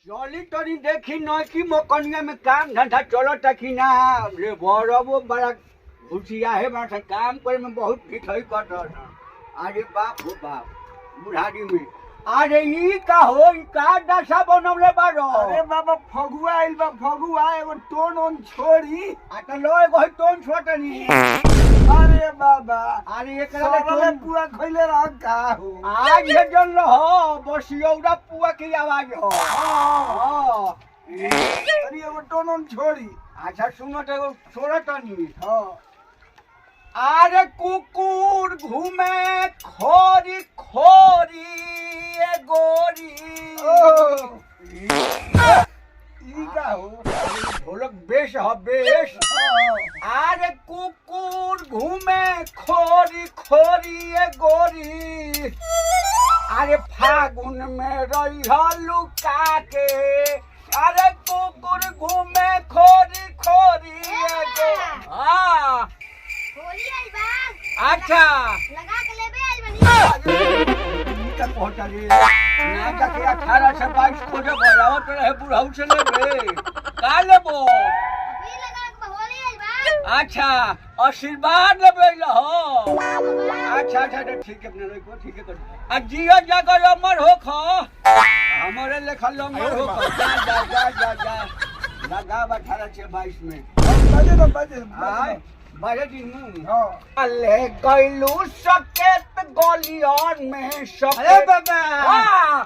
चली तनी देखी न कि मोकनिया में काम धंधा चलता कि ना। रे बड़बो बड़ा घुसिया है बड़ा काम करे में बहुत ठिठई कट। अरे बाप हो बाप बुढ़ारी में। अरे ई का हो ई का दशा बनवले बारो। अरे बाबा फगुआ आइल बा फगुआ एगो टोन ओन छोड़ी आ त लो एगो टोन छोटनी। अरे बाबा अरे एकरा ले सबले टोन पुआ खइले रह का हो आज ये जन हो बसियौरा पुआ की आवाज हो। हां अरे एगो टोन ओन छोड़ी अच्छा सुनो तो एगो छोटनी। हां अरे कुकुर घूमे खोरी खोरी ए गोरी। ई का हो ढोलक बेस ह बेस। अरे कुकुर घूमे खोरी खोरी ए गोरी। अरे फागुन में रही लुका के। अरे कुकुर घूमे खोरी खोरी ए गोरी। हाँ होली आई बा। अच्छा लगा के लेबे आई बनी। तक पहुंचा रे ना जाके 18 से 22 खोजे बजावत रहे बुढ़ऊ से लेबे का लेबो। अभी लगा के होली आई बा। अच्छा आशीर्वाद लेबे लहो। बाबा अच्छा अच्छा तो ठीक है अपने को ठीक है कर। आ जिया जाकर अमर हो खा हमारे लेखल अमर हो खा। जा जा जा जा जा लगा 18 से 22 में बजे आय बाजे दिन। हां अले गइलू सकेत गलियन में सकेत। अरे बाबा हां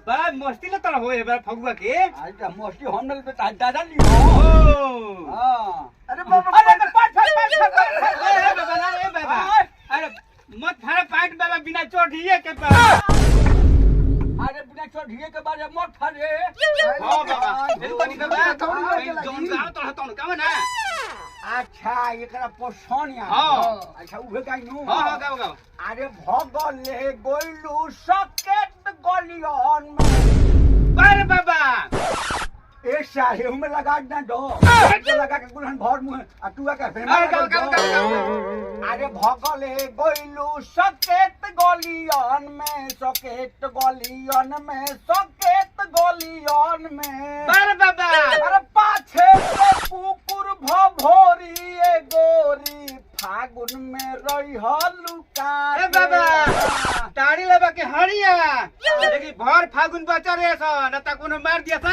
बड़ा मस्ती ले तरह होए बा फगुआ के आज तो मस्ती हम लोग तो दादा लियो। हां अरे बाबा अरे पाँच ए बाबा ना ए बाबा अरे मत फाड़े पाइट बाबा बिना चोटिए के पास अरे बिना चढ़िए के बारे मत फरे। हां बाबा बिल्कुल नहीं बाबा थोड़ी जोन गाव तो हतन का ना अच्छा एकरा पोछनिया। हां अच्छा उहे काई नु। हां गाव गाव अरे भगले गइलू सकेत गलियन में। अरे बाबा ए साले में लगा ना दो तो लगा के गुलहन भर मुंह आ तू का अरे गाव अरे भगले गइलू सकेत गलियन में सकेत गलियन में सकेत गलियन में। अरे बाबा अरे पाछे से कुकुर भभोरी ए गोरी फागुन में रही लुका। ए बाबा ताड़ी लेबा के हरिया देखी भर फागुन बचा रे स न त कोनो मार दिया सा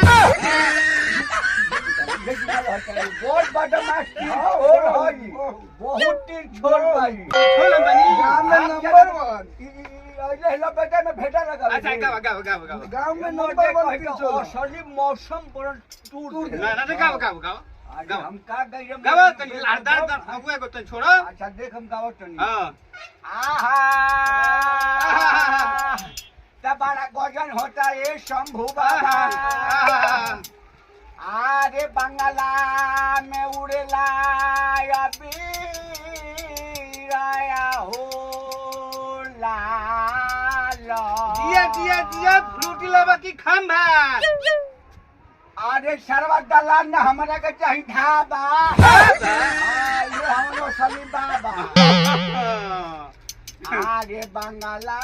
बहुत बदमाश छोड़ होई बहुत तीर छोड़ पाई। छोड़ बनी गांव में नंबर 1 अरे बेटा में भेटा लगा। अच्छा गाव गांव में नंबर 1 छोड़ असली मौसम पर टूट ना ना गाव आज हम का गई गाव त लारदार फगुआ को त छोड़ो अच्छा देख हम गावत नहीं। हां आहा तब बड़ा गजन होता है शंभू बाबा। आरे बंगला में उड़ेला अभी आया हो लाल। दिया फ्रूटी लेबा की खंभा अरे सरवा दलाल ने हमरा के चाही ढाबा। ये हमरो सली बाबा। अरे बंगला